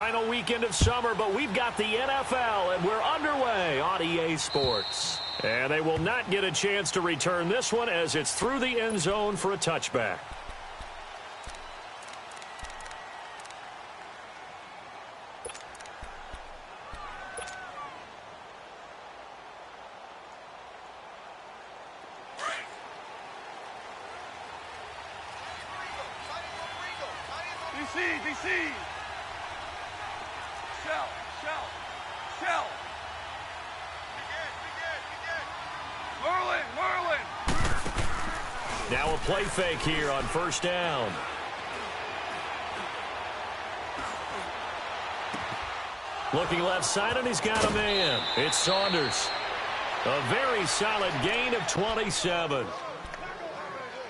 Final weekend of summer, but we've got the NFL, and we're underway on EA Sports. And they will not get a chance to return this one as it's through the end zone for a touchback. DC! Shell! Merlin! Now a play fake here on first down. Looking left side, and he's got a man. It's Saunders. A very solid gain of 27.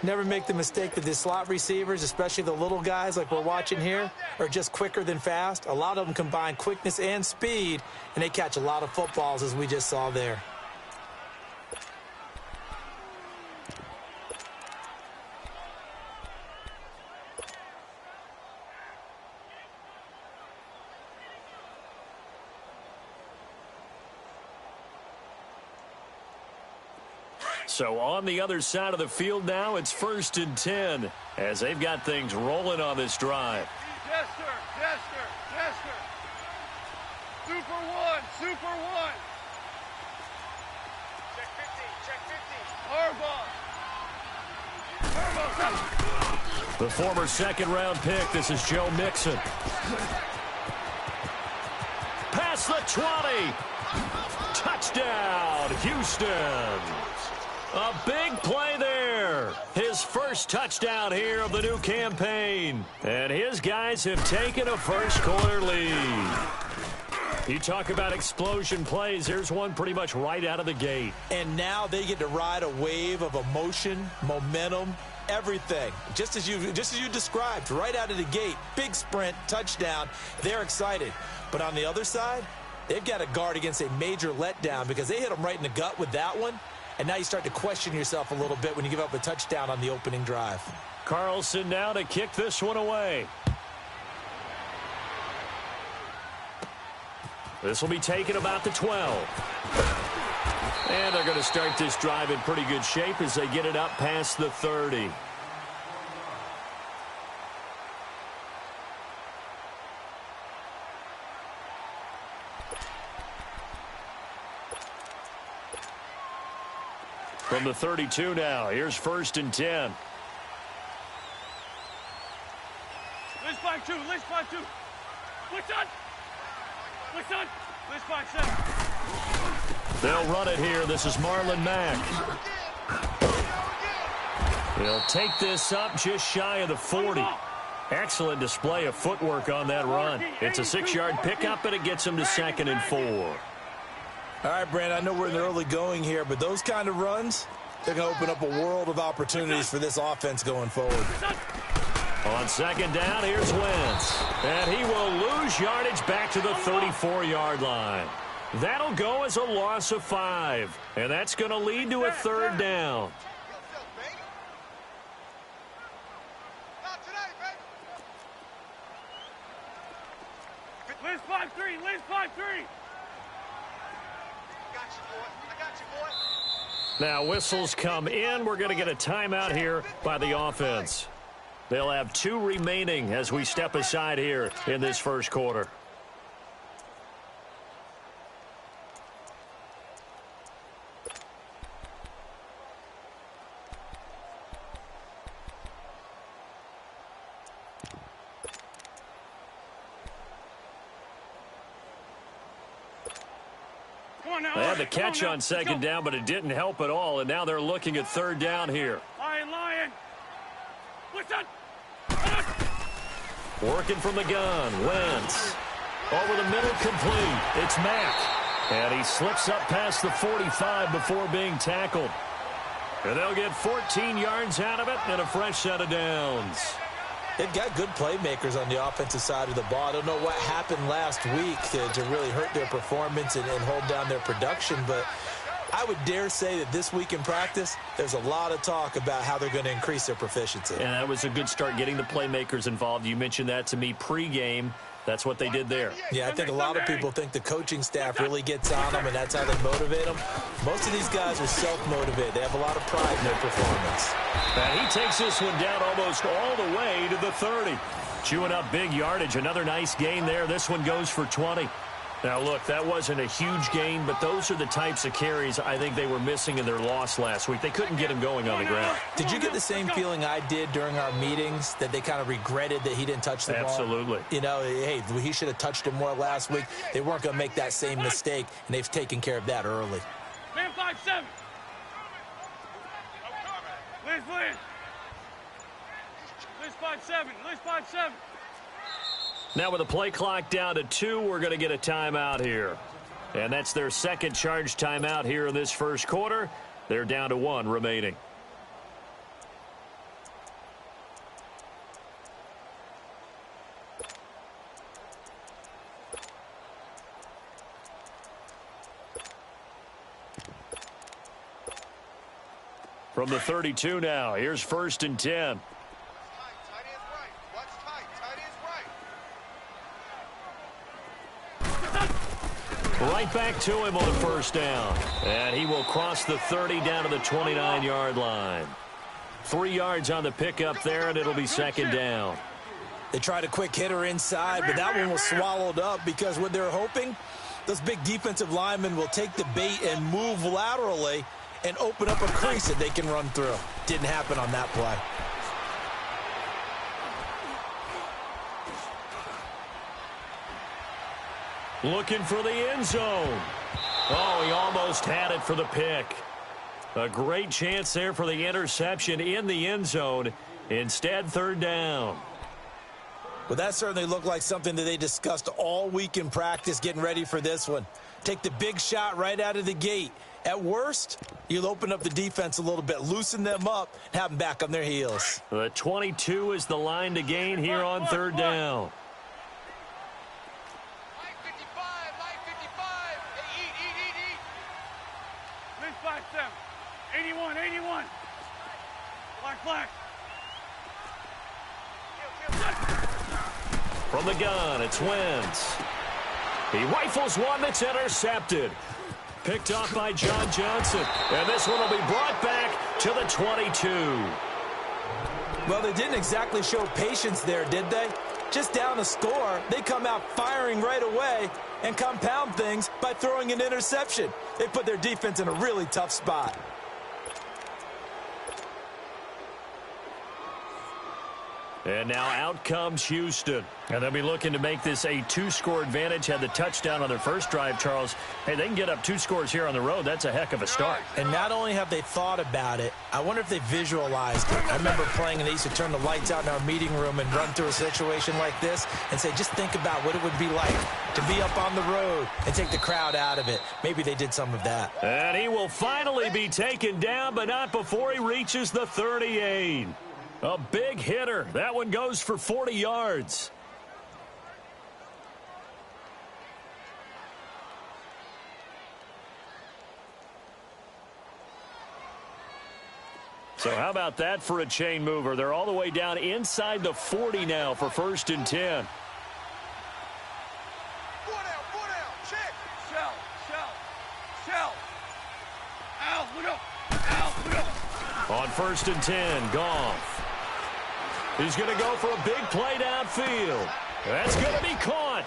Never make the mistake that the slot receivers, especially the little guys like we're watching here, are just quicker than fast. A lot of them combine quickness and speed, and they catch a lot of footballs, as we just saw there. So on the other side of the field now, it's 1st and 10 as they've got things rolling on this drive. Yes, sir. Super one. Check 50. Harbaugh. The former second-round pick, this is Joe Mixon. Past the 20. Touchdown, Houston. A big play there. His first touchdown here of the new campaign. And his guys have taken a first-quarter lead. You talk about explosion plays. Here's one pretty much right out of the gate. And now they get to ride a wave of emotion, momentum, everything. Just as you described, right out of the gate. Big sprint, touchdown. They're excited. But on the other side, they've got to guard against a major letdown because they hit them right in the gut with that one. And now you start to question yourself a little bit when you give up a touchdown on the opening drive. Carlson now to kick this one away. This will be taken about the 12. And they're going to start this drive in pretty good shape as they get it up past the 30. From the 32 now, here's 1st and 10. Let's find two. What's on? Let's find 7. They'll run it here. This is Marlon Mack. They'll take this up just shy of the 40. Excellent display of footwork on that run. It's a 6-yard pickup, and it gets them to 2nd and 4. All right, Brandon, I know we're in the early going here, but those kind of runs, they're going to open up a world of opportunities for this offense going forward. On 2nd down, here's Wentz. And he will lose yardage back to the 34-yard line. That'll go as a loss of 5. And that's going to lead to a 3rd down. Let's 5-3. Now whistles come in. We're going to get a timeout here by the offense. They'll have 2 remaining as we step aside here in this first quarter. They had the catch on 2nd down, but it didn't help at all, and now they're looking at 3rd down here. Lion. What's on? Working from the gun, Wentz. Over the middle, complete. It's Mack. And he slips up past the 45 before being tackled. And they'll get 14 yards out of it and a fresh set of downs. They've got good playmakers on the offensive side of the ball. I don't know what happened last week to really hurt their performance and hold down their production, but I would dare say that this week in practice, there's a lot of talk about how they're going to increase their proficiency. And that was a good start getting the playmakers involved. You mentioned that to me pregame. That's what they did there. Yeah, I think a lot of people think the coaching staff really gets on them, and that's how they motivate them. Most of these guys are self-motivated. They have a lot of pride in their performance. And he takes this one down almost all the way to the 30. Chewing up big yardage. Another nice gain there. This one goes for 20. Now, look, that wasn't a huge gain, but those are the types of carries I think they were missing in their loss last week. They couldn't get him going on the ground. Did you get the same feeling I did during our meetings, that they kind of regretted that he didn't touch the ball? Absolutely. You know, hey, he should have touched it more last week. They weren't going to make that same mistake, and they've taken care of that early. Man 5-7. Liz. Liz 5-7. Liz 5-7. Now with the play clock down to 2, we're going to get a timeout here. And that's their second charge timeout here in this first quarter. They're down to 1 remaining. From the 32 now, here's 1st and 10. Right back to him on the first down. And he will cross the 30 down to the 29-yard line. 3 yards on the pickup there, and it'll be 2nd down. They tried a quick hitter inside, but that one was swallowed up because what they're hoping, those big defensive linemen will take the bait and move laterally and open up a crease that they can run through. Didn't happen on that play. Looking for the end zone. Oh, he almost had it for the pick. A great chance there for the interception in the end zone. Instead, 3rd down. Well, that certainly looked like something that they discussed all week in practice getting ready for this one. Take the big shot right out of the gate. At worst, you'll open up the defense a little bit, loosen them up, and have them back on their heels. The 22 is the line to gain here on 3rd down. Liz 5-7. 81. Black. From the gun, it's Wentz. He rifles one that's intercepted. Picked off by John Johnson. And this one will be brought back to the 22. Well, they didn't exactly show patience there, did they? Just down a score, they come out firing right away and compound things by throwing an interception. They put their defense in a really tough spot. And now out comes Houston. And they'll be looking to make this a 2-score advantage. Had the touchdown on their first drive, Charles. Hey, they can get up 2 scores here on the road. That's a heck of a start. And not only have they thought about it, I wonder if they visualized it. I remember playing and they used to turn the lights out in our meeting room and run through a situation like this and say, just think about what it would be like to be up on the road and take the crowd out of it. Maybe they did some of that. And he will finally be taken down, but not before he reaches the 38. A big hitter. That one goes for 40 yards. So how about that for a chain mover? They're all the way down inside the 40 now for 1st and 10. Check. Shell. Al, look up. On 1st and 10, Goff. He's going to go for a big play downfield. That's going to be caught.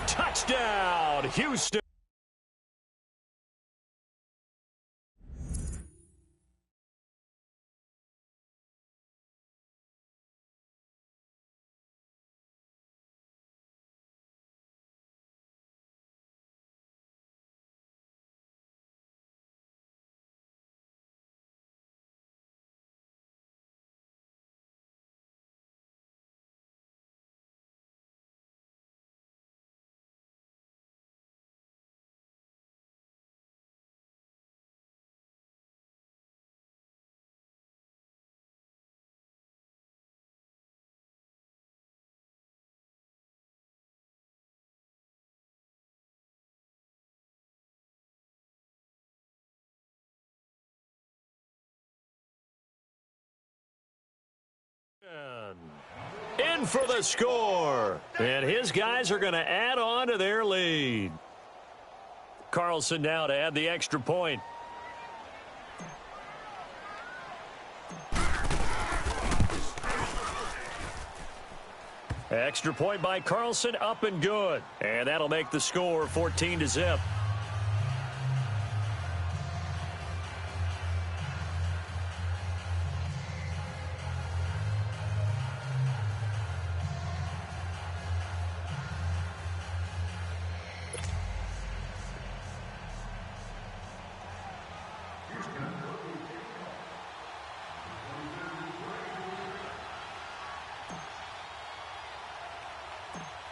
Touchdown, Houston. in for the score. And his guys are going to add on to their lead. Carlson now to add the extra point. Extra point by Carlson, up and good. And that'll make the score 14-0.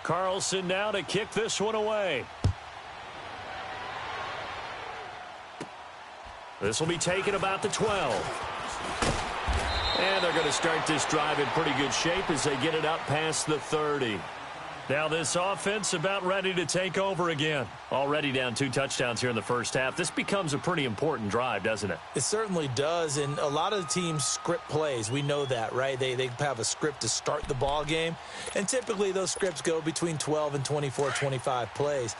Carlson now to kick this one away. This will be taken about the 12. And they're going to start this drive in pretty good shape as they get it up past the 30. Now this offense about ready to take over again. Already down 2 touchdowns here in the first half. This becomes a pretty important drive, doesn't it? It certainly does, and a lot of the teams script plays. We know that, right? They have a script to start the ball game, and typically those scripts go between 12 and 24, 25 plays.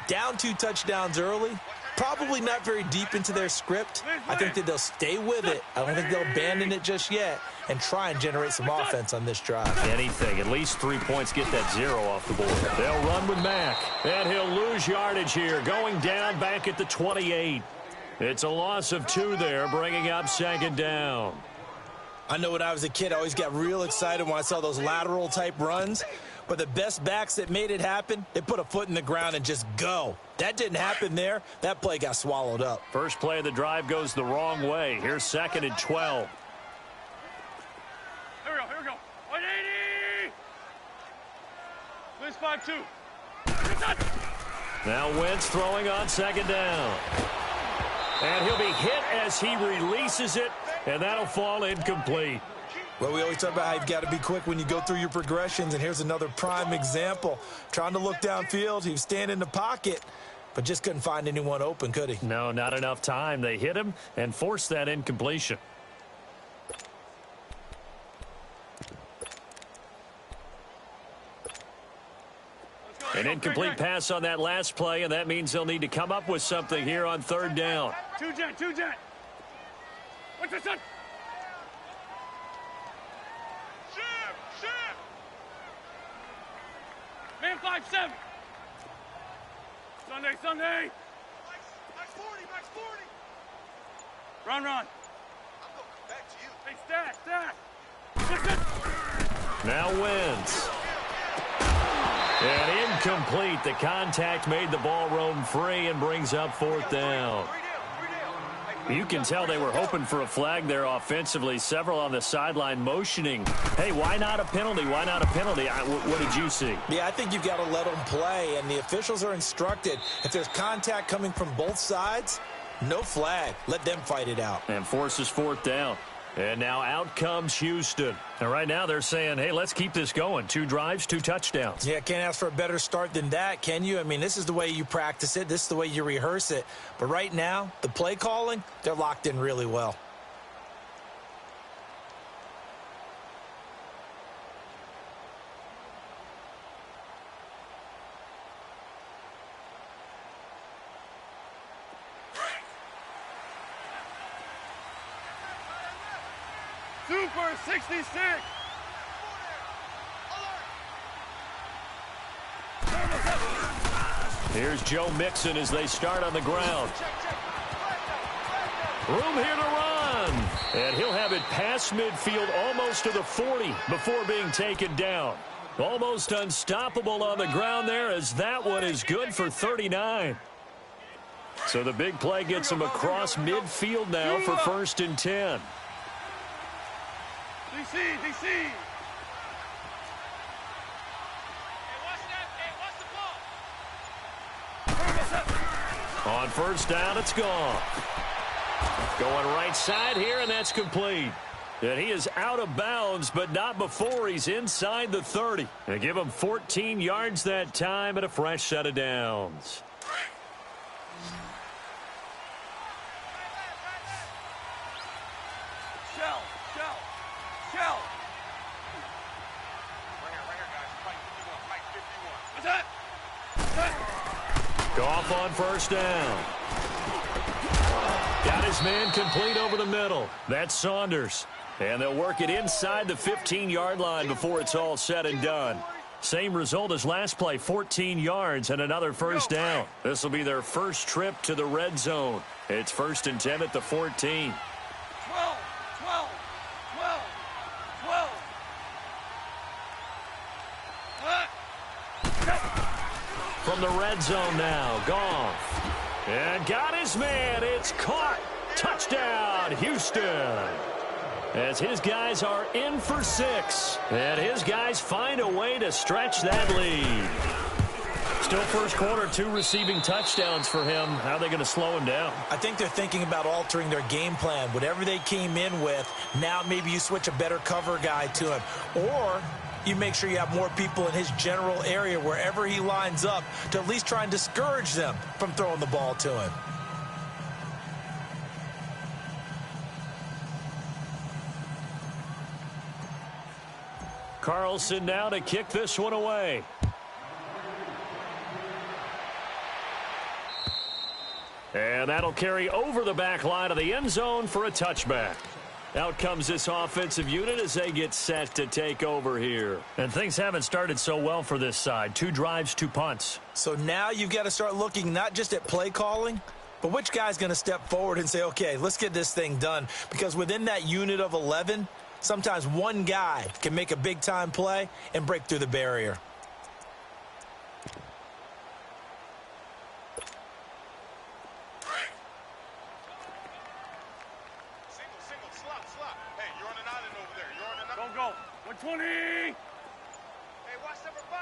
Down 2 touchdowns early, probably not very deep into their script. I think that they'll stay with it. I don't think they'll abandon it just yet and try and generate some offense on this drive. Anything, at least 3 points, get that 0 off the board. They'll run with Mack, and he'll lose yardage here, going down back at the 28. It's a loss of 2 there, bringing up 2nd down. I know when I was a kid, I always got real excited when I saw those lateral type runs. But the best backs that made it happen, they put a foot in the ground and just go. That didn't happen there. That play got swallowed up. First play of the drive goes the wrong way. Here's 2nd and 12. Here we go. 180! Blitz 5-2. Now Wentz throwing on 2nd down. And he'll be hit as he releases it, and that'll fall incomplete. Well, we always talk about how you've got to be quick when you go through your progressions, and here's another prime example. Trying to look downfield, he was standing in the pocket, but just couldn't find anyone open, could he? No, not enough time. They hit him and forced that incompletion. An incomplete pass on that last play, and that means they'll need to come up with something here on 3rd down. Two jet. What's this? Man 5-7. Sunday. Max 40. Run. I'm going back to you. Hey, stack. Now Wentz. And incomplete. The contact made the ball roam free and brings up 4th down. You can tell they were hoping for a flag there offensively. Several on the sideline motioning. Hey, why not a penalty? Why not a penalty? What did you see? Yeah, I think you've got to let them play, and the officials are instructed. If there's contact coming from both sides, no flag. Let them fight it out. And forces 4th down. And now out comes Houston. And right now they're saying, hey, let's keep this going. 2 drives, 2 touchdowns. Yeah, can't ask for a better start than that, can you? I mean, this is the way you practice it. This is the way you rehearse it. But right now, the play calling, they're locked in really well. Super 66. Here's Joe Mixon as they start on the ground. Room here to run. And he'll have it past midfield almost to the 40 before being taken down. Almost unstoppable on the ground there as that one is good for 39. So the big play gets him across midfield now for 1st and 10. DC. On 1st down, it's gone. Going right side here, and that's complete. And he is out of bounds, but not before he's inside the 30. They give him 14 yards that time and a fresh set of downs. Shell. Goff on first down. Got his man complete over the middle. That's Saunders. And they'll work it inside the 15-yard line before it's all said and done. Same result as last play, 14 yards and another first down. This will be their first trip to the red zone. It's 1st and 10 at the 14. 12, 12, 12, 12. From the red zone now, Goff. And got his man. It's caught. Touchdown, Houston. As his guys are in for 6. And his guys find a way to stretch that lead. Still first quarter, 2 receiving touchdowns for him. How are they going to slow him down? I think they're thinking about altering their game plan. Whatever they came in with, now maybe you switch a better cover guy to him. Or you make sure you have more people in his general area wherever he lines up to at least try and discourage them from throwing the ball to him. Carlson now to kick this one away. And that'll carry over the back line of the end zone for a touchback. Out comes this offensive unit as they get set to take over here. And things haven't started so well for this side. 2 drives, 2 punts. So now you've got to start looking not just at play calling, but which guy's going to step forward and say, okay, let's get this thing done. Because within that unit of 11, sometimes one guy can make a big-time play and break through the barrier. Single, slot. Hey, you're on an island over there. You're on an island. Go. 120. Hey, watch number 5.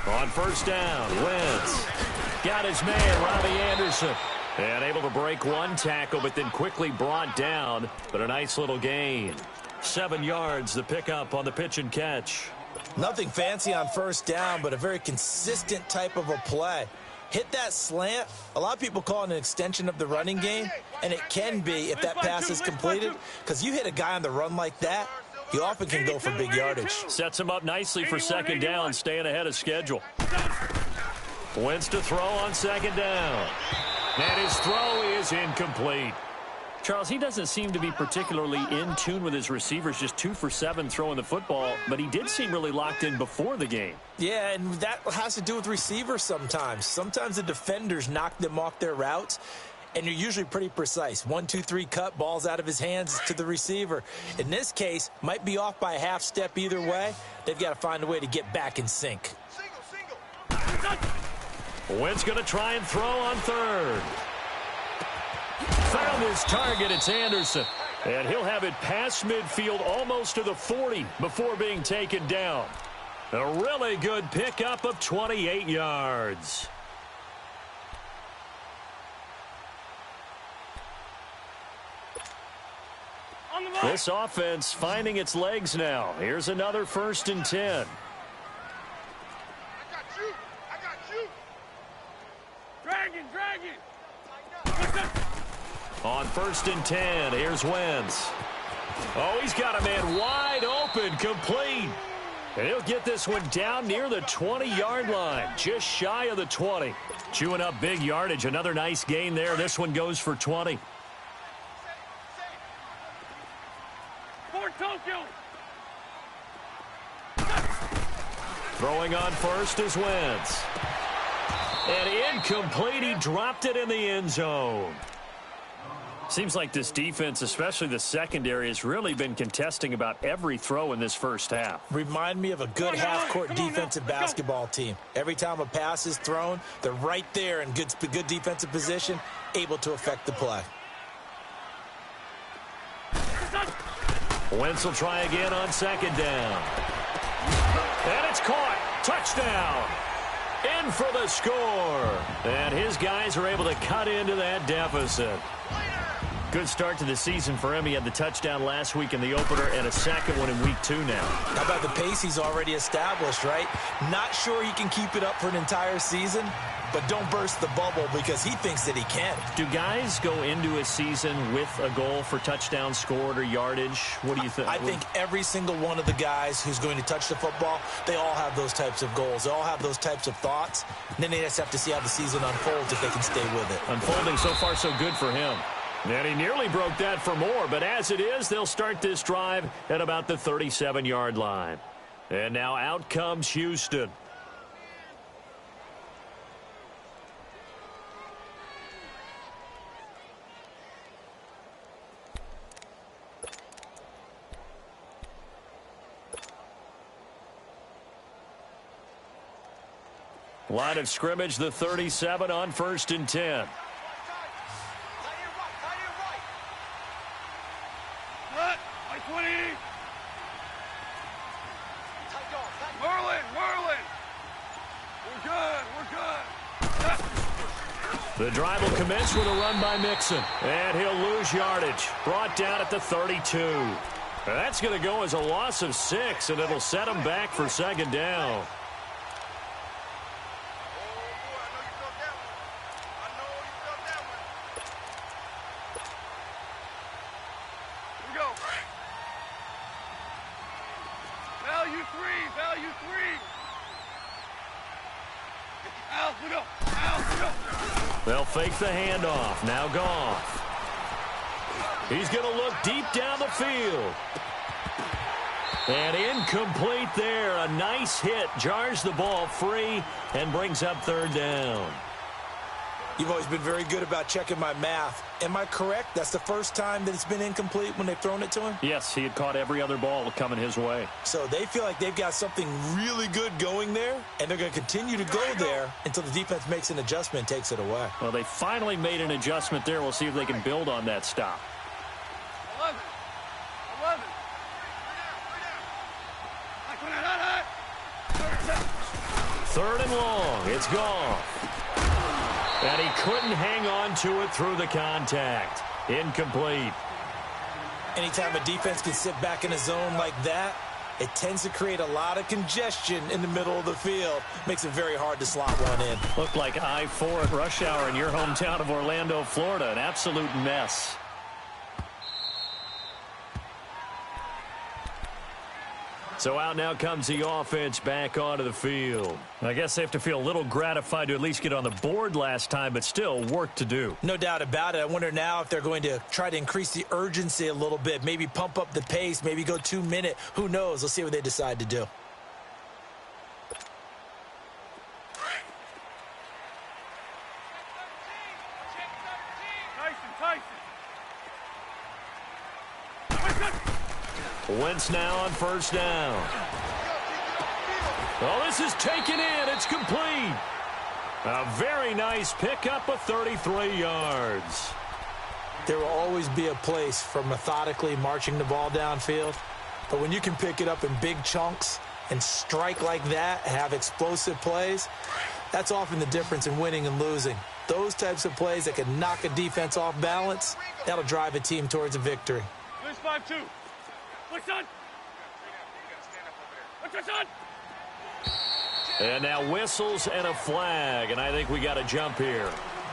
On first down, Wentz. Got his man, Robbie Anderson. And able to break one tackle, but then quickly brought down. But a nice little gain. 7 yards, the pickup on the pitch and catch. Nothing fancy on first down, but a very consistent type of a play. Hit that slant. A lot of people call it an extension of the running game, and it can be if that pass is completed, because you hit a guy on the run like that, he often can go for big yardage. Sets him up nicely for second down, staying ahead of schedule. Wentz to throw on second down. And his throw is incomplete. Charles, he doesn't seem to be particularly in tune with his receivers, just 2 for 7 throwing the football, but he did seem really locked in before the game. Yeah, and that has to do with receivers sometimes. Sometimes the defenders knock them off their routes, and you're usually pretty precise. 1, 2, 3 cut, balls out of his hands to the receiver. In this case, might be off by a half step either way. They've got to find a way to get back in sync. Wentz going to try and throw on third. Found his target. It's Anderson. And he'll have it past midfield almost to the 40 before being taken down. A really good pickup of 28 yards. This offense finding its legs now. Here's another 1st and 10. I got you. Dragon. On 1st and 10, here's Wentz. Oh, he's got a man wide open, complete. And he'll get this one down near the 20-yard line, just shy of the 20. Chewing up big yardage, another nice gain there. This one goes for 20. For Tokyo. Throwing on first is Wentz. And incomplete, he dropped it in the end zone. Seems like this defense, especially the secondary, has really been contesting about every throw in this first half. Remind me of a good half-court defensive basketball team. Every time a pass is thrown, they're right there in good defensive position, able to affect the play. Wentz will try again on second down. And it's caught. Touchdown. In for the score. And his guys are able to cut into that deficit. Good start to the season for him. He had the touchdown last week in the opener and a second one in week 2 now. How about the pace he's already established, right? Not sure he can keep it up for an entire season, but don't burst the bubble because he thinks that he can. Do guys go into a season with a goal for touchdown scored or yardage? What do you think? I think every single one of the guys who's going to touch the football, they all have those types of goals. They all have those types of thoughts. And then they just have to see how the season unfolds if they can stay with it. Unfolding so far so good for him. And he nearly broke that for more, but as it is, they'll start this drive at about the 37-yard line. And now out comes Houston. Line of scrimmage, the 37 on 1st and 10. The drive will commence with a run by Mixon. And he'll lose yardage. Brought down at the 32. That's going to go as a loss of 6, and it'll set him back for 2nd down. They'll fake the handoff. Now Goff. He's going to look deep down the field. And incomplete there. A nice hit. Jars the ball free and brings up 3rd down. You've always been very good about checking my math. Am I correct? That's the first time that it's been incomplete when they've thrown it to him? Yes, he had caught every other ball coming his way. So they feel like they've got something really good going there, and they're going to continue to go there until the defense makes an adjustment and takes it away. Well, they finally made an adjustment there. We'll see if they can build on that stop. 11. 3rd and long. It's Goff. And he couldn't hang on to it through the contact. Incomplete. Anytime a defense can sit back in a zone like that, it tends to create a lot of congestion in the middle of the field. Makes it very hard to slot one in. Looked like I-4 at rush hour in your hometown of Orlando, Florida. An absolute mess. So out now comes the offense back onto the field. I guess they have to feel a little gratified to at least get on the board last time, but still work to do. No doubt about it. I wonder now if they're going to try to increase the urgency a little bit, maybe pump up the pace, maybe go 2-minute. Who knows? Let's see what they decide to do. Wentz now on 1st down. Oh, this is taken in. It's complete. A very nice pickup of 33 yards. There will always be a place for methodically marching the ball downfield. But when you can pick it up in big chunks and strike like that, have explosive plays, that's often the difference in winning and losing. Those types of plays that can knock a defense off balance, that'll drive a team towards a victory. 5-2. What's on? What's on? And now whistles and a flag, and I think we got a jump here.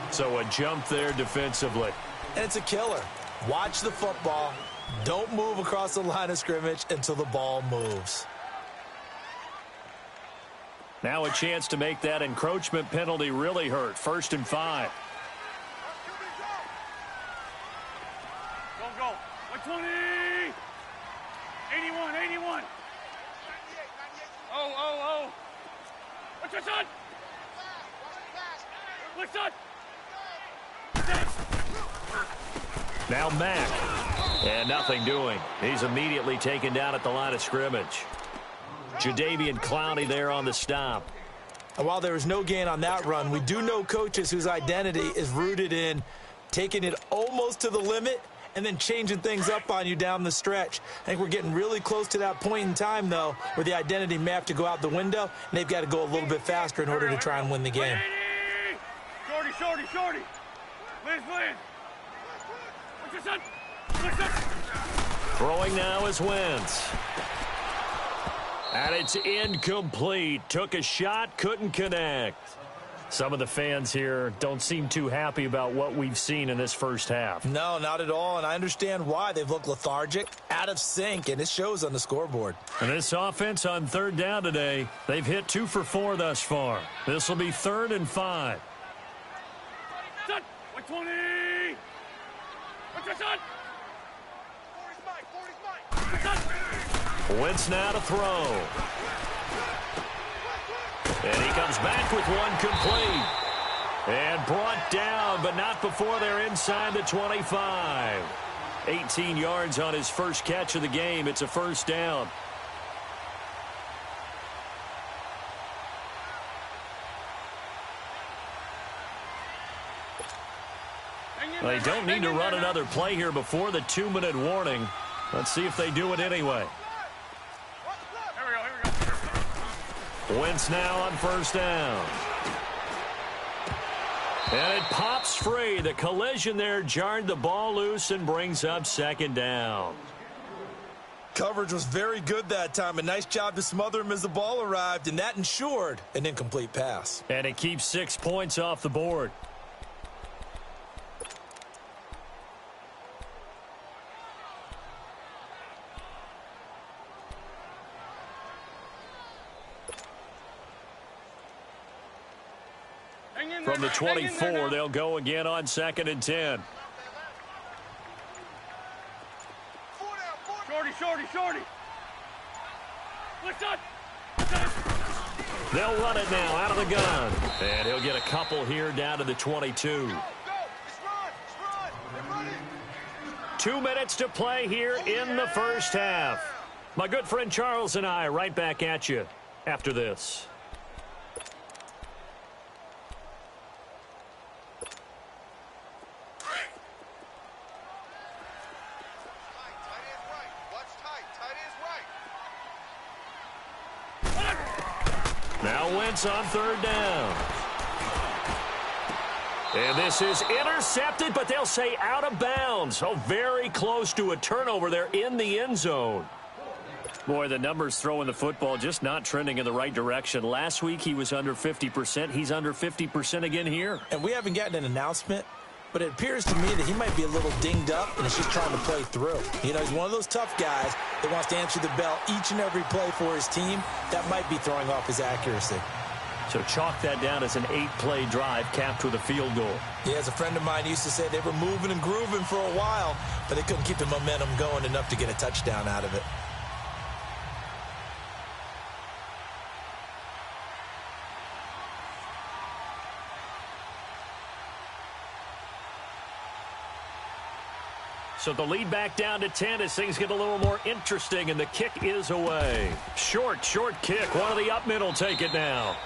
So a jump there defensively. And it's a killer. Watch the football. Don't move across the line of scrimmage until the ball moves. Now a chance to make that encroachment penalty really hurt. 1st and 5. Go. 120. 81. Oh. What's your son? What's on? Now Mack. And nothing doing. He's immediately taken down at the line of scrimmage. Jadeveon Clowney there on the stop. And while there was no gain on that run, we do know coaches whose identity is rooted in taking it almost to the limit and then changing things up on you down the stretch. I think we're getting really close to that point in time, though, where the identity may have to go out the window, and they've got to go a little bit faster in order to try and win the game. Shorty. Liz. Throwing now is Wentz. And it's incomplete. Took a shot, couldn't connect. Some of the fans here don't seem too happy about what we've seen in this first half. No, not at all, and I understand why. They've looked lethargic, out of sync, and it shows on the scoreboard. And this offense on third down today, they've hit 2 for 4 thus far. This will be 3rd and 5. Set. 20. What's your son? 40's mine. Wentz now to throw. And he comes back with one complete. And brought down, but not before they're inside the 25. 18 yards on his first catch of the game. It's a first down. They don't need to run another play here before the 2-minute warning. Let's see if they do it anyway. Wentz now on first down. And it pops free. The collision there jarred the ball loose and brings up 2nd down. Coverage was very good that time. A nice job to smother him as the ball arrived, and that ensured an incomplete pass. And it keeps 6 points off the board. From the 24, they'll go again on 2nd and 10. Shorty. They'll run it now out of the gun. And he'll get a couple here down to the 22. 2 minutes to play here in the first half. My good friend Charles and I right back at you after this. Now Wentz on 3rd down. And this is intercepted, but they'll say out of bounds. Oh, very close to a turnover there in the end zone. Boy, the numbers throwing the football just not trending in the right direction. Last week he was under 50%. He's under 50% again here. And we haven't gotten an announcement, but it appears to me that he might be a little dinged up and is just trying to play through. You know, he's one of those tough guys that wants to answer the bell each and every play for his team. That might be throwing off his accuracy. So chalk that down as an 8-play drive capped with a field goal. Yeah, as a friend of mine used to say, they were moving and grooving for a while, but they couldn't keep the momentum going enough to get a touchdown out of it. So the lead back down to 10 as things get a little more interesting, and the kick is away. Short kick. One of the up men will take it now.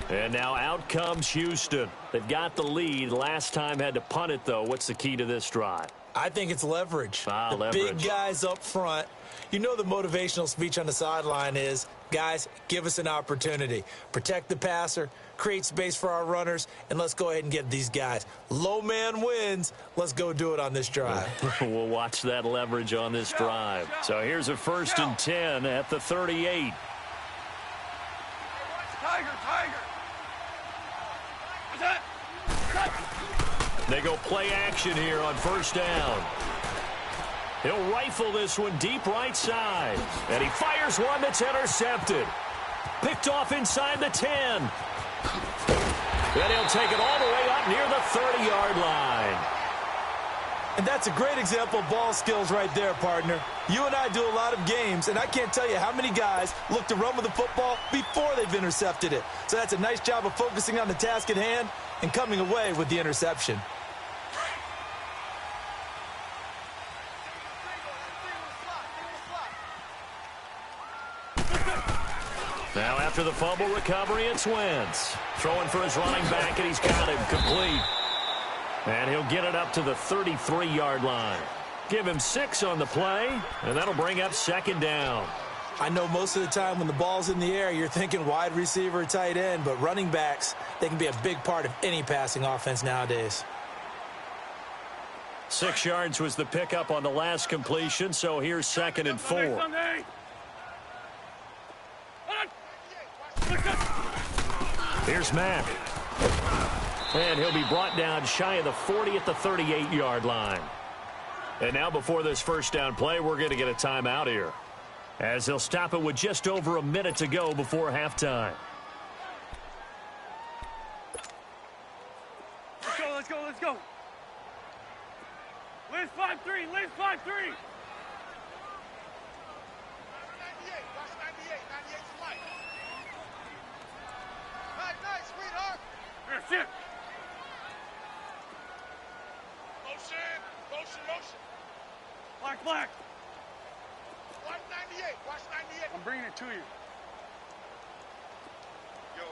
And now out comes Houston. They've got the lead. Last time had to punt it, though. What's the key to this drive? I think it's leverage. Leverage. Big guys up front. You know the motivational speech on the sideline is, guys, give us an opportunity. Protect the passer, create space for our runners, and let's go ahead and get these guys. Low man wins. Let's go do it on this drive. We'll watch that leverage on this drive. So here's a 1st and 10 at the 38. Tiger. They go play action here on 1st down. He'll rifle this one deep right side. And he fires one that's intercepted. Picked off inside the 10. Then he'll take it all the way up near the 30-yard line. And that's a great example of ball skills right there, partner. You and I do a lot of games, and I can't tell you how many guys look to run with the football before they've intercepted it. So that's a nice job of focusing on the task at hand and coming away with the interception. Now after the fumble recovery, it's Wentz. Throwing for his running back, and he's got him complete. And he'll get it up to the 33-yard line. Give him 6 on the play, and that'll bring up 2nd down. I know most of the time when the ball's in the air, you're thinking wide receiver, tight end, but running backs, they can be a big part of any passing offense nowadays. 6 yards was the pickup on the last completion, so here's 2nd and 4. Here's Mack. And he'll be brought down shy of the 40 at the 38-yard line. And now before this first down play, we're going to get a timeout here, as they'll stop it with just over a minute to go before halftime. Let's go, let's go. Liz 5-3, Liz 5-3. 98, watch 98, 98's light. Nice, sweetheart. Here, sit. Motion. Black. Watch 98, watch 98. I'm bringing it to you. Yo.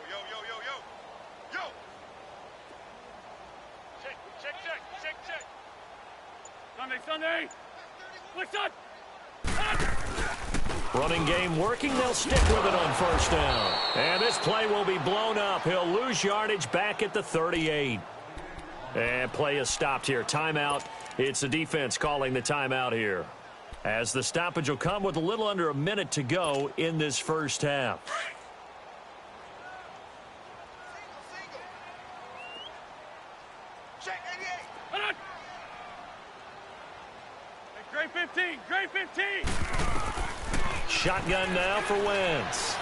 Check. Sunday. What's up? Running game working. They'll stick with it on first down. And this play will be blown up. He'll lose yardage back at the 38. And play is stopped here. Timeout. It's the defense calling the timeout here, as the stoppage will come with a little under a minute to go in this first half. Single. Check 88. Hey, Gray 15. Shotgun now for Wentz.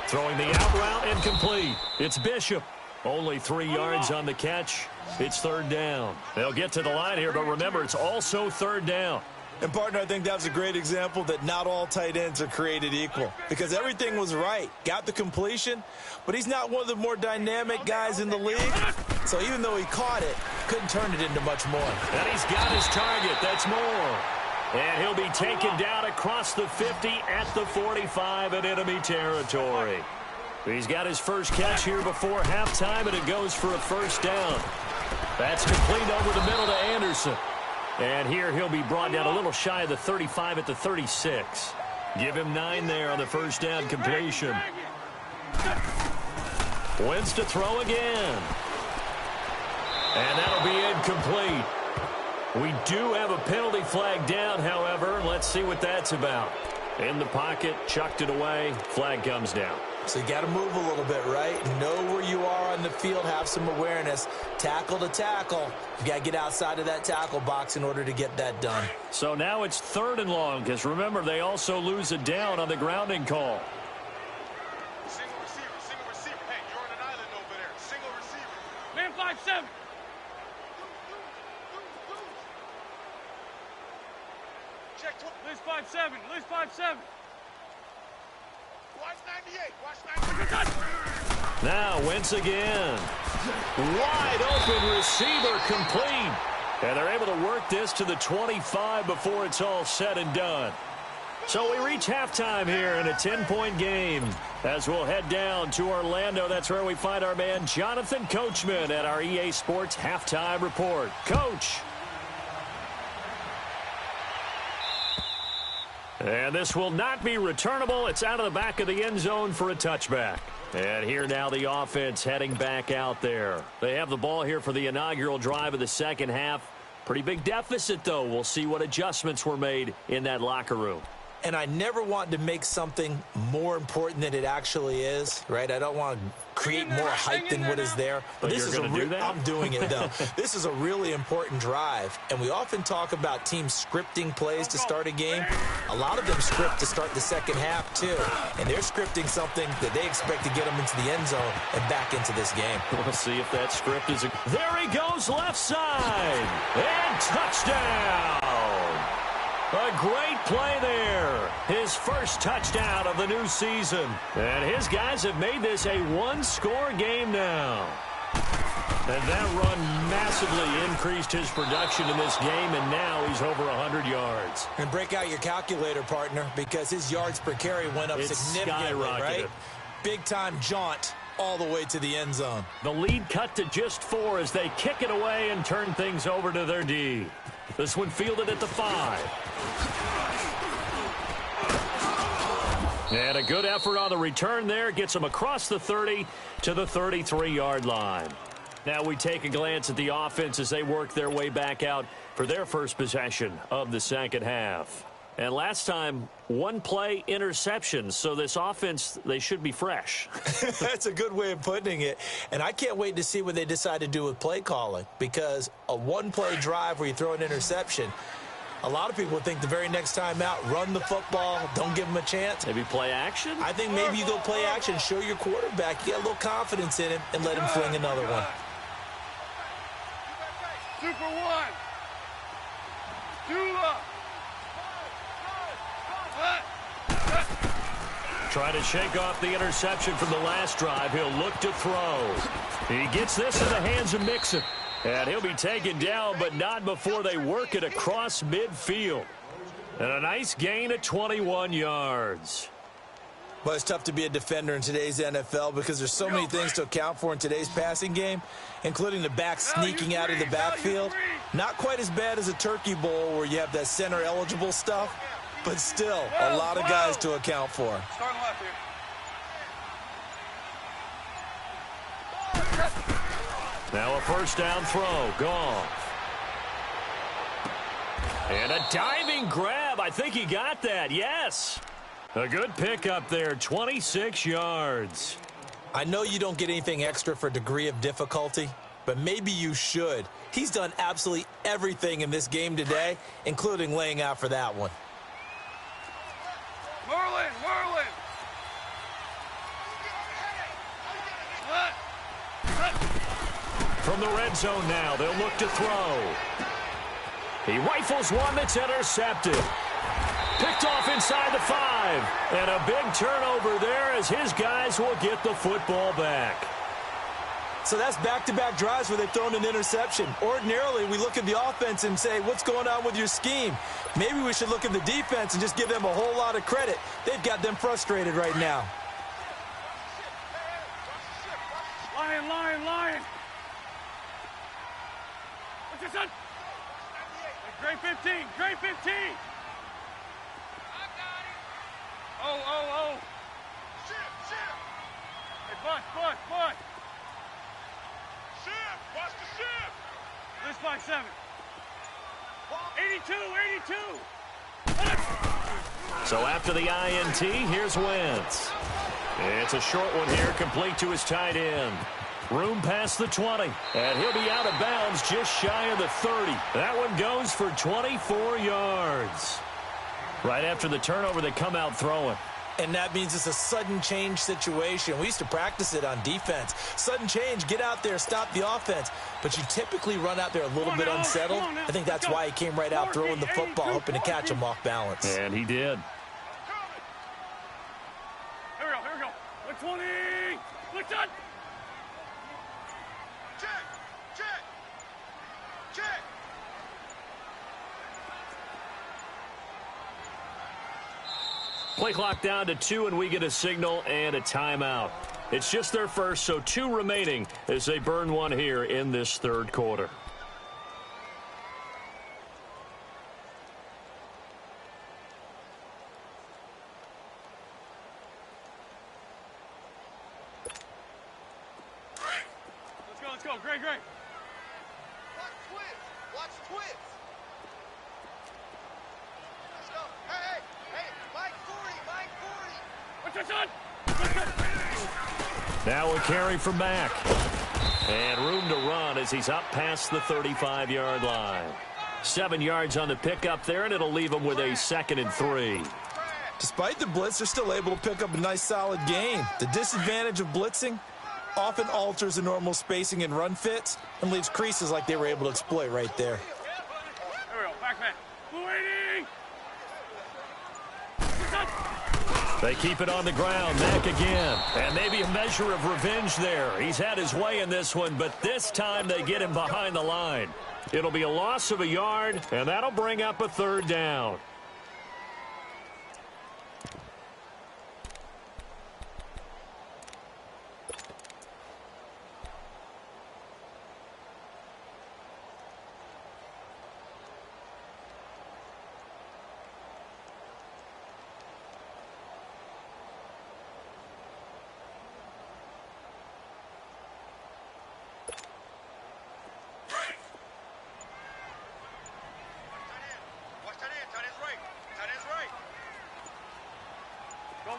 Throwing the out route, incomplete. It's Bishop. Only 3 yards on the catch. It's 3rd down. They'll get to the line here, but remember, it's also 3rd down. And, partner, I think that was a great example that not all tight ends are created equal, because everything was right. Got the completion, but he's not one of the more dynamic guys in the league. So even though he caught it, couldn't turn it into much more. And he's got his target. That's more. And he'll be taken down across the 50 at the 45 in enemy territory. He's got his first catch here before halftime, and it goes for a first down. That's complete over the middle to Anderson. And here he'll be brought down a little shy of the 35 at the 36. Give him 9 there on the first down completion. Wentz to throw again. And that'll be incomplete. We do have a penalty flag down, however. Let's see what that's about. In the pocket, chucked it away. Flag comes down. So you got to move a little bit, right? Know where you are on the field, have some awareness. Tackle to tackle. You got to get outside of that tackle box in order to get that done. So now it's 3rd and long, because remember, they also lose it down on the grounding call. Single receiver. Hey, you're on an island over there. Single receiver. Man 5-7. Check. Liz 5-7. Watch 98. Now Wentz again. Wide open receiver, complete. And they're able to work this to the 25 before it's all said and done. So we reach halftime here in a 10-point game. As we'll head down to Orlando, that's where we find our man Jonathan Coachman at our EA Sports Halftime Report. Coach. And this will not be returnable. It's out of the back of the end zone for a touchback. And here now the offense heading back out there. They have the ball here for the inaugural drive of the second half. Pretty big deficit, though. We'll see what adjustments were made in that locker room. And I never want to make something more important than it actually is, right? I don't want to create more hype than what is there. But this is I'm doing it, though. This is a really important drive. And we often talk about teams scripting plays to start a game. A lot of them script to start the second half, too. And they're scripting something that they expect to get them into the end zone and back into this game. We'll see if that script is... There he goes, left side. And touchdown. A great play there. His first touchdown of the new season. And his guys have made this a one-score game now. And that run massively increased his production in this game, and now he's over 100 yards. And break out your calculator, partner, because his yards per carry went up significantly, right? Big-time jaunt all the way to the end zone. The lead cut to just 4 as they kick it away and turn things over to their D. This one fielded at the 5. And a good effort on the return there. Gets him across the 30 to the 33-yard line. Now we take a glance at the offense as they work their way back out for their first possession of the second half. And last time, one play interception. So this offense, they should be fresh. That's a good way of putting it. And I can't wait to see what they decide to do with play calling, because a one-play drive where you throw an interception, a lot of people think the very next time out, run the football, don't give them a chance. Maybe play action? I think maybe you go play action, show your quarterback, you get a little confidence in him, and let him fling another one. Super one. Dula. Trying to shake off the interception from the last drive. He'll look to throw. He gets this in the hands of Mixon. And he'll be taken down, but not before they work it across midfield. And a nice gain of 21 yards. Well, it's tough to be a defender in today's NFL because there's so many things to account for in today's passing game, including the back sneaking out of the backfield. Not quite as bad as a turkey bowl where you have that center-eligible stuff, but still a lot of guys to account for. Starting left here. Now a first down throw. Gone. And a diving grab. I think he got that. Yes. A good pickup there. 26 yards. I know you don't get anything extra for degree of difficulty, but maybe you should. He's done absolutely everything in this game today, including laying out for that one. Merlin. From the red zone now, they'll look to throw. He rifles one that's intercepted. Picked off inside the 5. And a big turnover there as his guys will get the football back. So that's back-to-back drives where they've thrown an interception. Ordinarily, we look at the offense and say, what's going on with your scheme? Maybe we should look at the defense and just give them a whole lot of credit. They've got them frustrated right now. Lion. What's your son? Hey, Gray 15. Oh. Ship. Hey, Bus. Ship, watch the ship. This 5-7. 82. So after the INT, here's Wentz. It's a short one here, complete to his tight end. Room past the 20, and he'll be out of bounds just shy of the 30. That one goes for 24 yards. Right after the turnover, they come out throwing. And that means it's a sudden change situation. We used to practice it on defense. Sudden change, get out there, stop the offense. But you typically run out there a little bit unsettled. I think that's why he came right out throwing the football, hoping to catch him off balance. And he did. Here we go. 120. Look on. Check. Play clock down to 2, and we get a signal and a timeout. It's just their first, so 2 remaining as they burn one here in this third quarter. Let's go. Great. Watch twist. Let's go. Hey, Mike 40. What's your son? Now a carry from Mack. And room to run as he's up past the 35-yard line. 7 yards on the pickup there, and it'll leave him with a 2nd and 3. Despite the blitz, they're still able to pick up a nice, solid gain. The disadvantage of blitzing often alters the normal spacing and run fits and leaves creases like they were able to exploit right there. Here we go. Back man. 280. They keep it on the ground. Mack again. And maybe a measure of revenge there. He's had his way in this one, but this time they get him behind the line. It'll be a loss of a yard, and that'll bring up a 3rd down.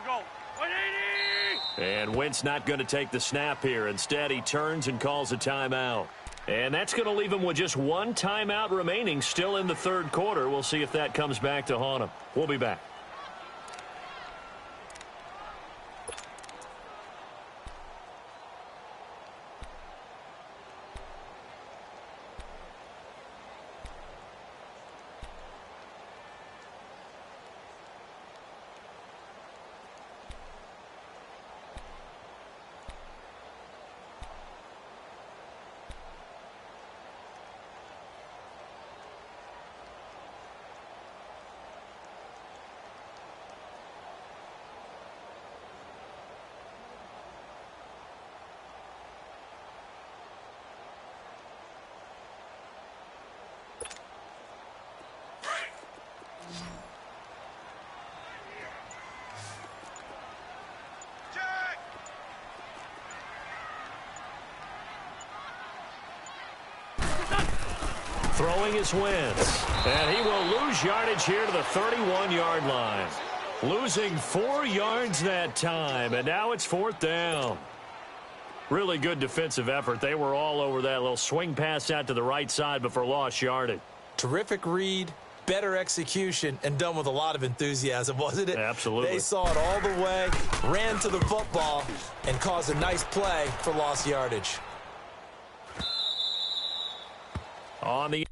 go. 180. And Wentz not going to take the snap here. Instead, he turns and calls a timeout. And that's going to leave him with just one timeout remaining still in the third quarter. We'll see if that comes back to haunt him. We'll be back. Throwing is Wentz. And he will lose yardage here to the 31-yard line. Losing 4 yards that time, and now it's 4th down. Really good defensive effort. They were all over that little swing pass out to the right side before lost yardage. Terrific read, better execution, and done with a lot of enthusiasm, wasn't it? Absolutely. They saw it all the way, ran to the football, and caused a nice play for lost yardage. On the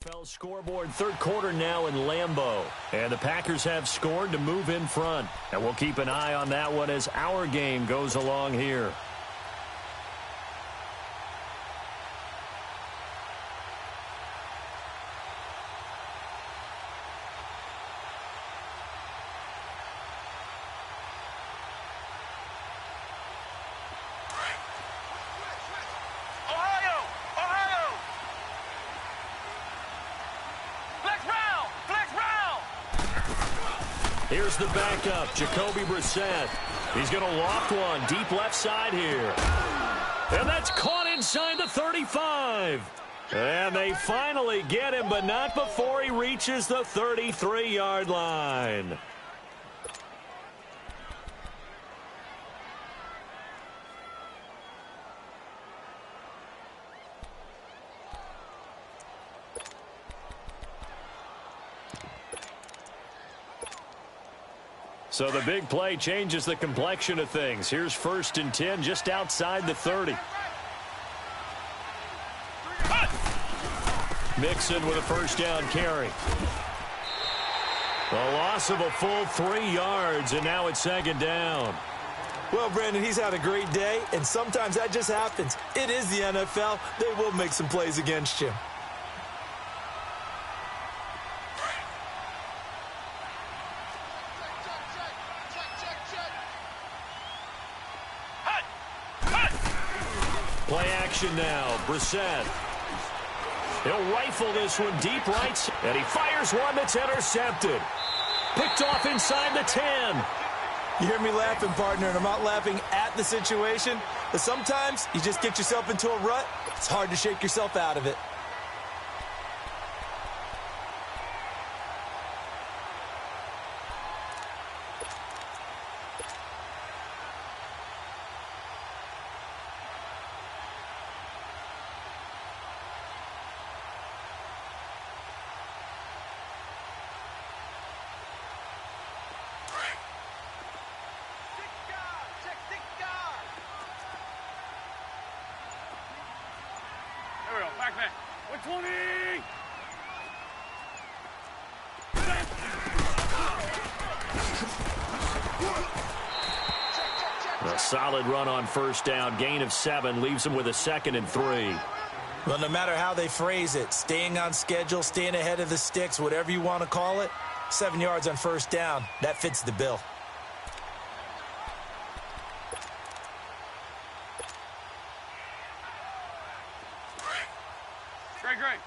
NFL scoreboard, third quarter now in Lambeau. And the Packers have scored to move in front. And we'll keep an eye on that one as our game goes along here. Here's the backup, Jacoby Brissett. He's going to loft one deep left side here. And that's caught inside the 35. And they finally get him, but not before he reaches the 33-yard line. So the big play changes the complexion of things. Here's 1st and 10 just outside the 30. Mixon with a first down carry. A loss of a full 3 yards, and now it's 2nd down. Well, Brandon, he's had a great day, and sometimes that just happens. It is the NFL. They will make some plays against you. Play action now. Brissett. He'll rifle this one deep right, and he fires one that's intercepted. Picked off inside the 10. You hear me laughing, partner, and I'm not laughing at the situation, but sometimes you just get yourself into a rut. It's hard to shake yourself out of it. Back there. 120. A solid run on first down. Gain of 7 leaves them with a 2nd and 3. Well, no matter how they phrase it, staying on schedule, staying ahead of the sticks, whatever you want to call it, 7 yards on first down, that fits the bill. Great.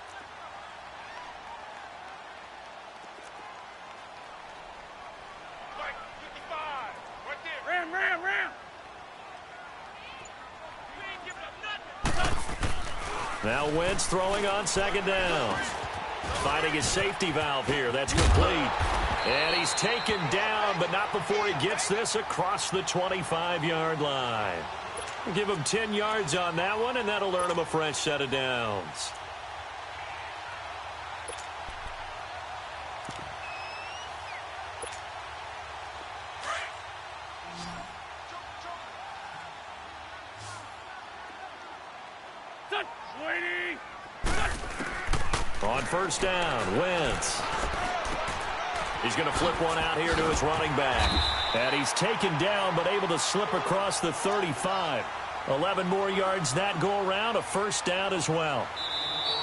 Like 55. Right there. Ram. You ain't giving up nothing. Now Wentz throwing on 2nd down. Finding his safety valve here. That's complete. And he's taken down, but not before he gets this across the 25-yard line. Give him 10 yards on that one, and that'll earn him a fresh set of downs. Waiting. On first down, Wentz. He's going to flip one out here to his running back. And he's taken down, but able to slip across the 35. 11 more yards that go around, a first down as well.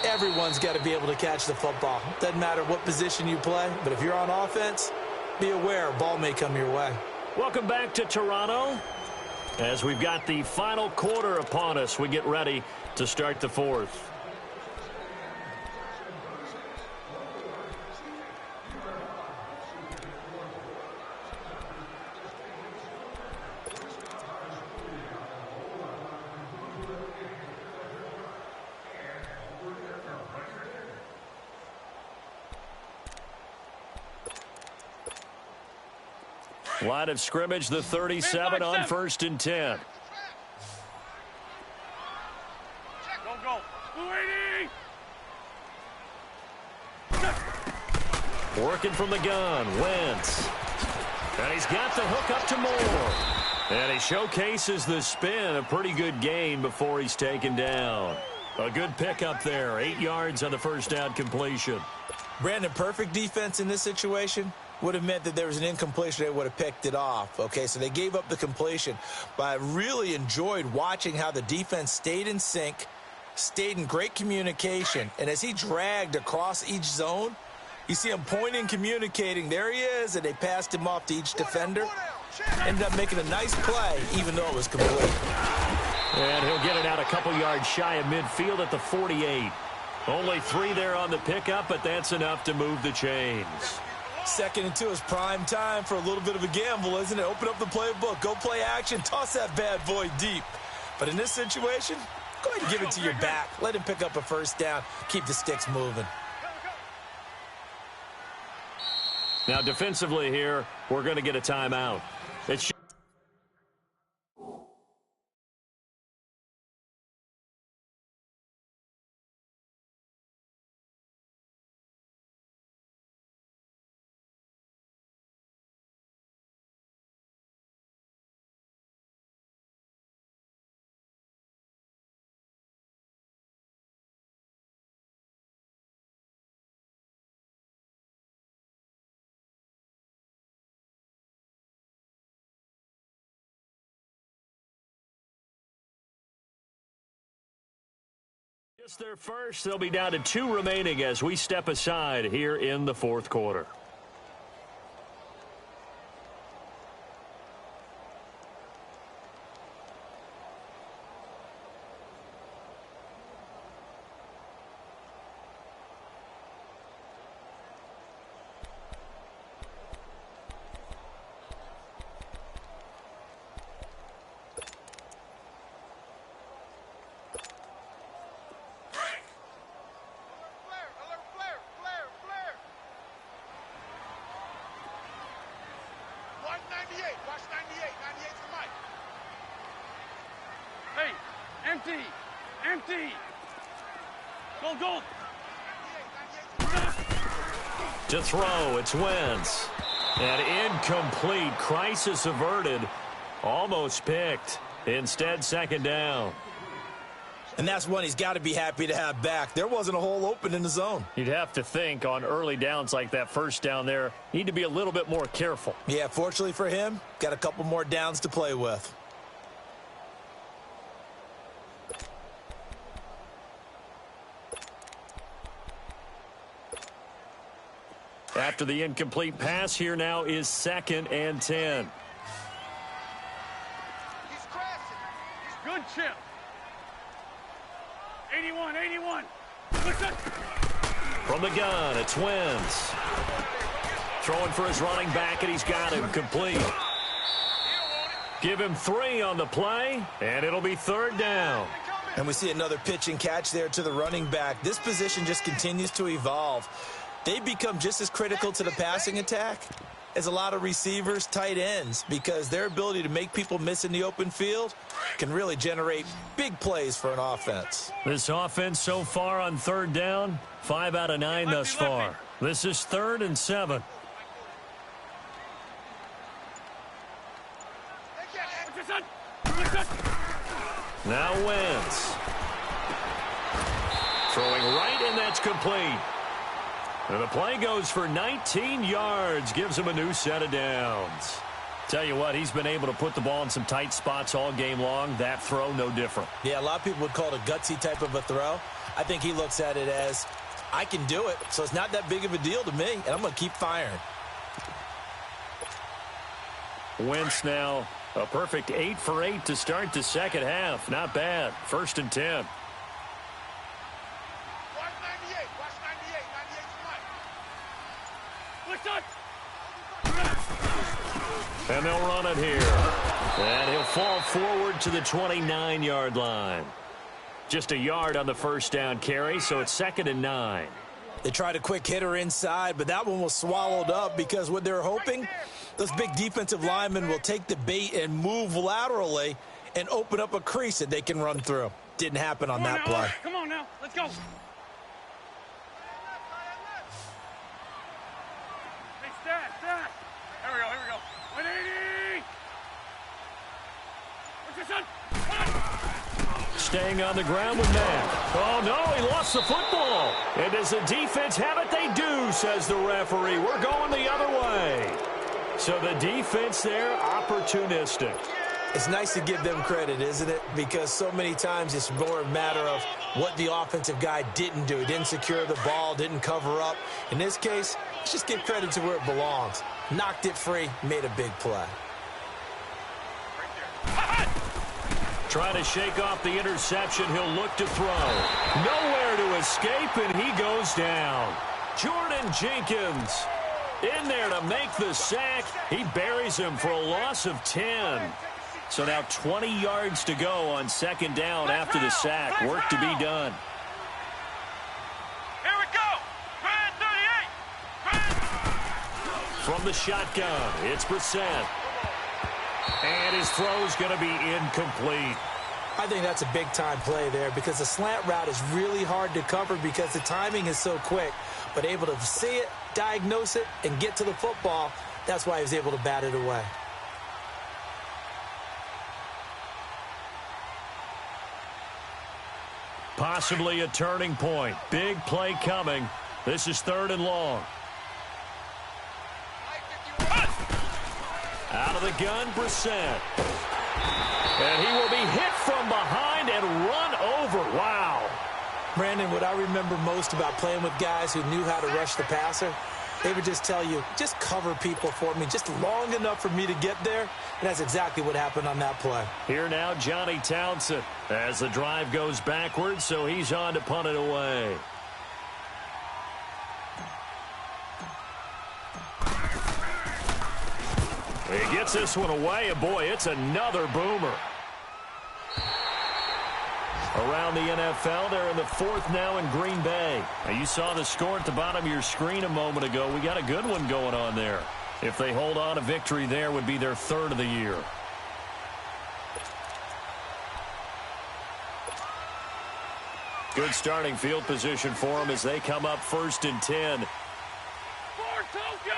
Everyone's got to be able to catch the football. Doesn't matter what position you play, but if you're on offense, be aware a ball may come your way. Welcome back to Toronto. As we've got the final quarter upon us, we get ready to start the 4th. Line of scrimmage, the 37 on 1st and 10. Go. Waiting. Working from the gun, Wentz. And he's got the hook up to Moore. And he showcases the spin, a pretty good gain before he's taken down. A good pickup there, 8 yards on the first down completion. Brandon, perfect defense in this situation would have meant that there was an incompletion. They would have picked it off. Okay, so they gave up the completion. But I really enjoyed watching how the defense stayed in sync, stayed in great communication. And as he dragged across each zone, you see him pointing, communicating. There he is, and they passed him off to each defender. Ended up making a nice play, even though it was complete. And he'll get it out a couple yards shy of midfield at the 48. Only 3 there on the pickup, but that's enough to move the chains. 2nd and 2 is prime time for a little bit of a gamble, isn't it? Open up the playbook, go play action, toss that bad boy deep. But in this situation, go ahead and give it to your back. Let him pick up a first down. Keep the sticks moving. Now defensively here, we're going to get a timeout. It's just their first. They'll be down to 2 remaining as we step aside here in the 4th quarter. Empty. Go. To throw, it's Wentz. And incomplete. Crisis averted. Almost picked. Instead, 2nd down. And that's one he's got to be happy to have back. There wasn't a hole open in the zone. You'd have to think on early downs like that first down there, need to be a little bit more careful. Yeah, fortunately for him, got a couple more downs to play with. After the incomplete pass, here now is 2nd and 10. He's crashing. Good chip. 81, 81. Listen. From the gun, it's Wentz. Throwing for his running back, and he's got him complete. Give him 3 on the play, and it'll be 3rd down. And we see another pitch and catch there to the running back. This position just continues to evolve. They become just as critical to the passing attack as a lot of receivers, tight ends, because their ability to make people miss in the open field can really generate big plays for an offense. This offense so far on 3rd down, 5 out of 9 thus far. This is 3rd and 7. Now Wentz. Throwing right, and that's complete. And the play goes for 19 yards, gives him a new set of downs. Tell you what, he's been able to put the ball in some tight spots all game long. That throw, no different. Yeah, a lot of people would call it a gutsy type of a throw. I think he looks at it as, I can do it, so it's not that big of a deal to me, and I'm going to keep firing. Wentz now, a perfect 8 for 8 to start the second half. Not bad. 1st and 10. Watch 98. Watch 98. 98's mine. Listen. And they'll run it here. And he'll fall forward to the 29-yard line. Just a yard on the first down carry, so it's 2nd and 9. They tried a quick hitter inside, but that one was swallowed up because what they're hoping, those big defensive linemen will take the bait and move laterally and open up a crease that they can run through. Didn't happen on that play. Come on now. Let's go. Hey, stat. Here we go. 180. What's your son? Staying on the ground with Matt. Oh, no, he lost the football. And does the defense have it? They do, says the referee. We're going the other way. So the defense there, opportunistic. It's nice to give them credit, isn't it? Because so many times it's more a matter of what the offensive guy didn't do. He didn't secure the ball, didn't cover up. In this case, let's just give credit to where it belongs. Knocked it free, made a big play. Trying to shake off the interception. He'll look to throw. Nowhere to escape, and he goes down. Jordan Jenkins in there to make the sack. He buries him for a loss of 10. So now 20 yards to go on 2nd down after the sack. Work to be done. Here we go. Grand 38. From the shotgun, it's Brissett. And his throw's going to be incomplete. I think that's a big-time play there because the slant route is really hard to cover because the timing is so quick. But able to see it, diagnose it, and get to the football, that's why he was able to bat it away. Possibly a turning point. Big play coming. This is 3rd and long. Out of the gun, Brissett. And he will be hit from behind and run over. Wow. Brandon, what I remember most about playing with guys who knew how to rush the passer, they would just tell you, just cover people for me, just long enough for me to get there. And that's exactly what happened on that play. Here now, Johnny Townsend, as the drive goes backwards, so he's on to punt it away. He gets this one away, and boy, it's another boomer. Around the NFL, they're in the 4th now in Green Bay. Now, you saw the score at the bottom of your screen a moment ago. We got a good one going on there. If they hold on, a victory there would be their 3rd of the year. Good starting field position for them as they come up 1st and 10. For Tokyo.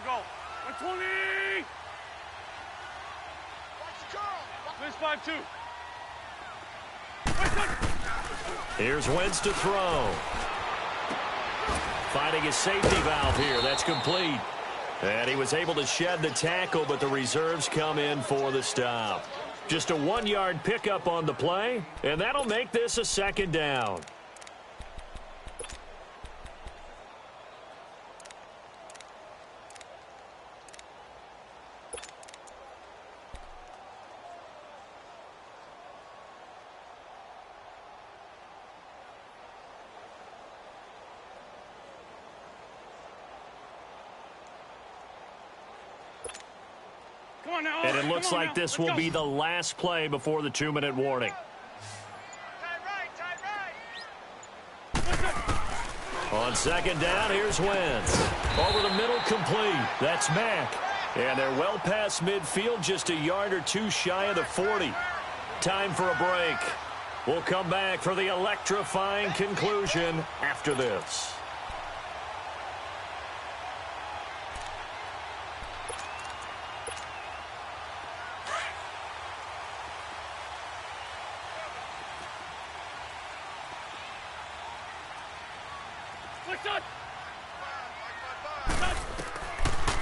Go. 120. Watch the curl. This 5-2. Here's Wentz to throw. Finding his safety valve here. That's complete. And he was able to shed the tackle, but the reserves come in for the stop. Just a 1-yard pickup on the play, and that'll make this a 2nd down. And it looks like this will be the last play before the 2-minute warning. On 2nd down, here's Wentz. Over the middle, complete. That's Mack. And they're well past midfield, just a yard or two shy of the 40. Time for a break. We'll come back for the electrifying conclusion after this.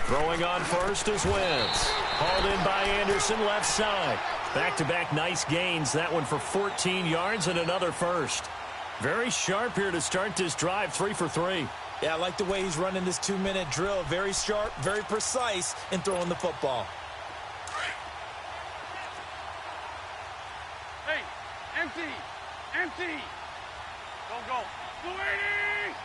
Throwing on first is Wentz. Hauled in by Anderson, left side. Back-to-back nice gains. That one for 14 yards and another first. Very sharp here to start this drive, 3 for 3. Yeah, I like the way he's running this 2-minute drill. Very sharp, very precise in throwing the football. Hey, empty. Empty. Go. 280.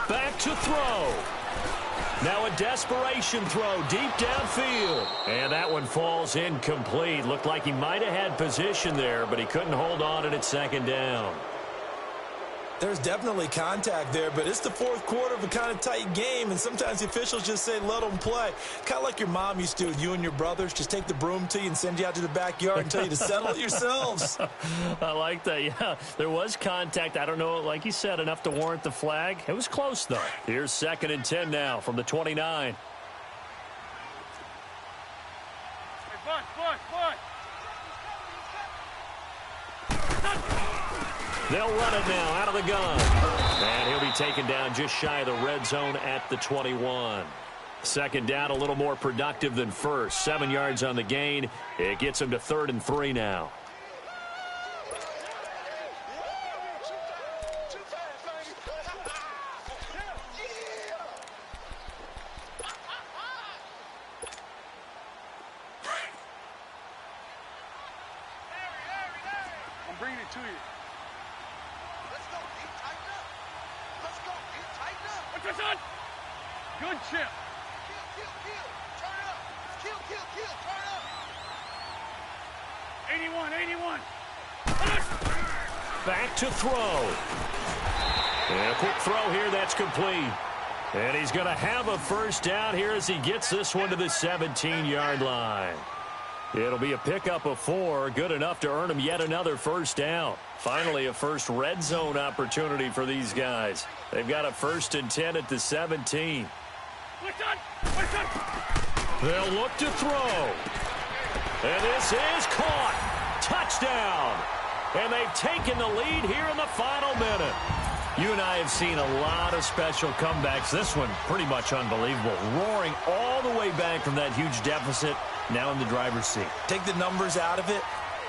Back to throw. Now a desperation throw deep downfield. And that one falls incomplete. Looked like he might have had position there, but he couldn't hold on and it's 2nd down. There's definitely contact there, but it's the 4th quarter of a kind of tight game, and sometimes the officials just say, let them play. Kind of like your mom used to with you and your brothers. Just take the broom to you and send you out to the backyard and tell you to settle it yourselves. I like that, yeah. There was contact. I don't know, like you said, enough to warrant the flag. It was close, though. Here's 2nd and 10 now from the 29. Hey, Bud. They'll run it now out of the gun. And he'll be taken down just shy of the red zone at the 21. 2nd down, a little more productive than first. 7 yards on the gain. It gets him to 3rd and 3 now. I'm bringing it to you. What's this on? Good chip. Kill. Turn up. Kill. Turn up. 81. Back to throw. And a quick throw here, that's complete. And he's going to have a 1st down here as he gets this one to the 17-yard line. It'll be a pickup of 4, good enough to earn him yet another 1st down. Finally, a first red zone opportunity for these guys. They've got a 1st and 10 at the 17. They'll look to throw. And this is caught. Touchdown. And they've taken the lead here in the final minute. You and I have seen a lot of special comebacks. This one, pretty much unbelievable. Roaring all the way back from that huge deficit, now in the driver's seat. Take the numbers out of it.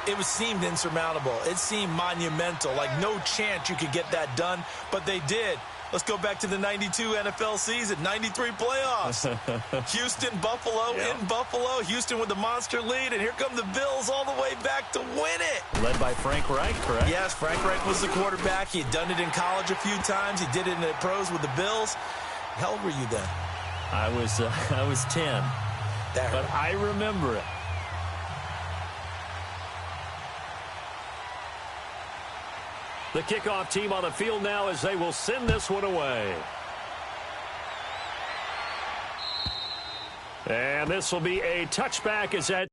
It seemed insurmountable. It seemed monumental, like no chance you could get that done, but they did. Let's go back to the 92 NFL season, 93 playoffs. Houston, Buffalo, in Buffalo. Houston with the monster lead, and here come the Bills all the way back to win it. Led by Frank Reich, correct? Yes, Frank Reich was the quarterback. He had done it in college a few times. He did it in the pros with the Bills. How old were you then? I was 10, but I remember it. The kickoff team on the field now as they will send this one away. And this will be a touchback as that.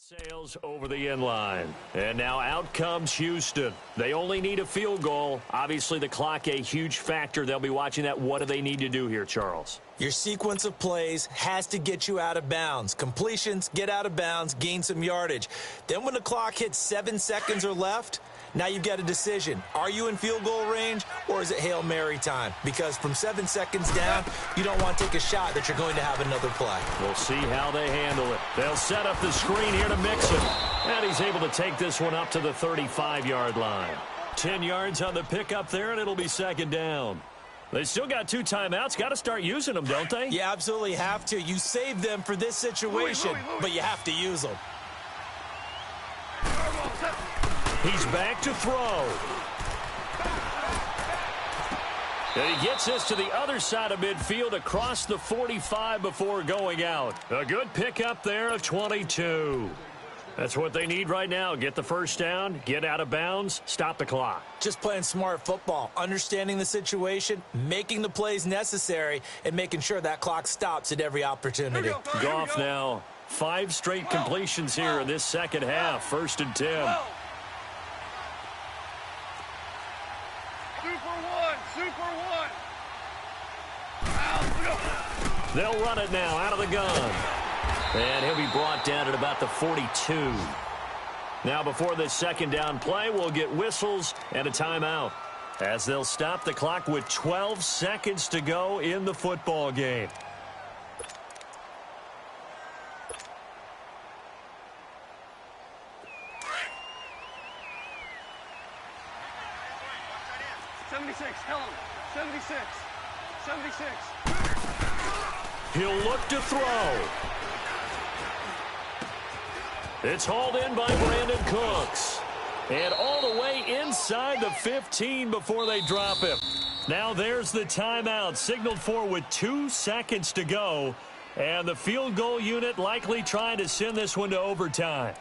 Sails over the end line. And now out comes Houston. They only need a field goal. Obviously, the clock a huge factor. They'll be watching that. What do they need to do here, Charles? Your sequence of plays has to get you out of bounds. Completions, get out of bounds, gain some yardage. Then when the clock hits 7 seconds or left, now you've got a decision. Are you in field goal range, or is it Hail Mary time? Because from 7 seconds down, you don't want to take a shot that you're going to have another play. We'll see how they handle it. They'll set up the screen here to Mixon. And he's able to take this one up to the 35-yard line. 10 yards on the pickup there, and it'll be second down. They still got 2 timeouts. Got to start using them, don't they? You absolutely have to. You save them for this situation, but you have to use them. He's back to throw. And he gets this to the other side of midfield across the 45 before going out. A good pickup there of 22. That's what they need right now. Get the first down, get out of bounds, stop the clock. Just playing smart football, understanding the situation, making the plays necessary, and making sure that clock stops at every opportunity. Goff now, 5 straight completions here in this second half. 1st and 10. Super one. They'll run it now out of the gun. And he'll be brought down at about the 42. Now before this second down play, we'll get whistles and a timeout, as they'll stop the clock with 12 seconds to go in the football game. Tell him. 76. He'll look to throw. It's hauled in by Brandon Cooks. And all the way inside the 15 before they drop him. Now there's the timeout, signaled for with 2 seconds to go. And the field goal unit likely trying to send this one to overtime.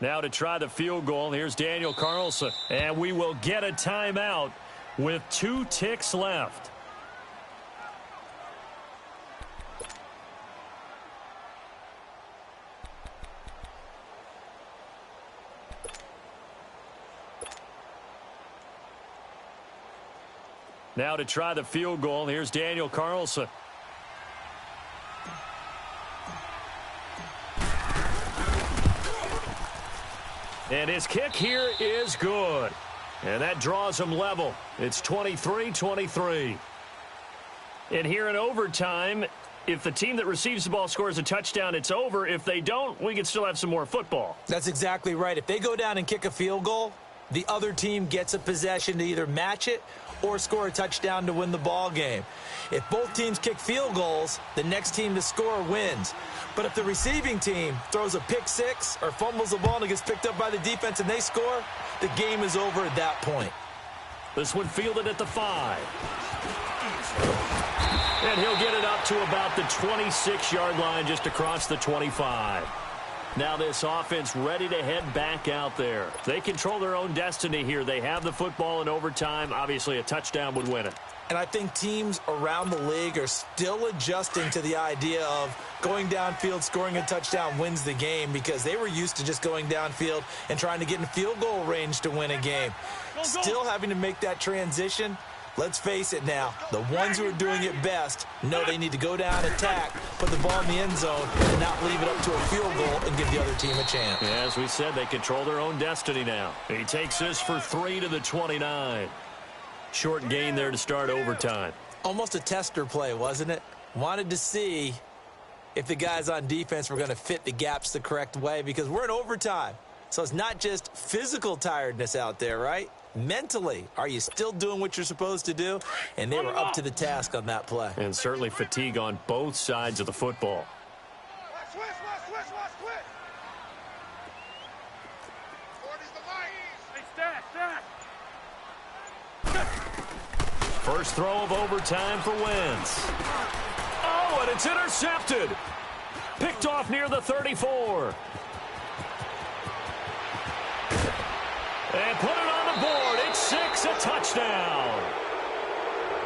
Now to try the field goal, here's Daniel Carlson. And we will get a timeout with 2 ticks left. Now to try the field goal, here's Daniel Carlson. And his kick here is good. And that draws him level. It's 23-23. And here in overtime, if the team that receives the ball scores a touchdown, it's over. If they don't, we can still have some more football. That's exactly right. If they go down and kick a field goal, the other team gets a possession to either match it or score a touchdown to win the ball game. If both teams kick field goals, the next team to score wins. But if the receiving team throws a pick six or fumbles the ball and it gets picked up by the defense and they score, the game is over at that point. This one fielded at the 5. And he'll get it up to about the 26-yard line, just across the 25. Now this offense ready to head back out there. They control their own destiny here. They have the football in overtime. Obviously, a touchdown would win it. And I think teams around the league are still adjusting to the idea of going downfield, scoring a touchdown wins the game, because they were used to just going downfield and trying to get in field goal range to win a game. Still having to make that transition. Let's face it now, the ones who are doing it best know they need to go down, attack, put the ball in the end zone, and not leave it up to a field goal and give the other team a chance. Yeah, as we said, they control their own destiny now. He takes this for 3 to the 29. Short gain there to start overtime. Almost a tester play, wasn't it? Wanted to see if the guys on defense were going to fit the gaps the correct way, because we're in overtime. So it's not just physical tiredness out there, right? Mentally, are you still doing what you're supposed to do? And they were up to the task on that play. And certainly fatigue on both sides of the football. Switch. Forty's the mic. Hey, stack. First throw of overtime for Wentz. Oh, and it's intercepted. Picked off near the 34. put it on the board. It's 6, a touchdown.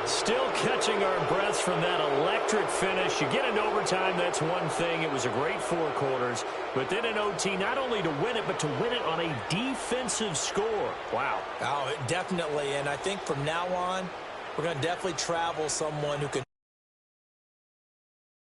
Still catching our breaths from that electric finish. You get into overtime, that's one thing. It was a great 4 quarters. But then in OT, not only to win it, but to win it on a defensive score. Wow. Oh, definitely. And I think from now on, we're going to definitely travel someone who can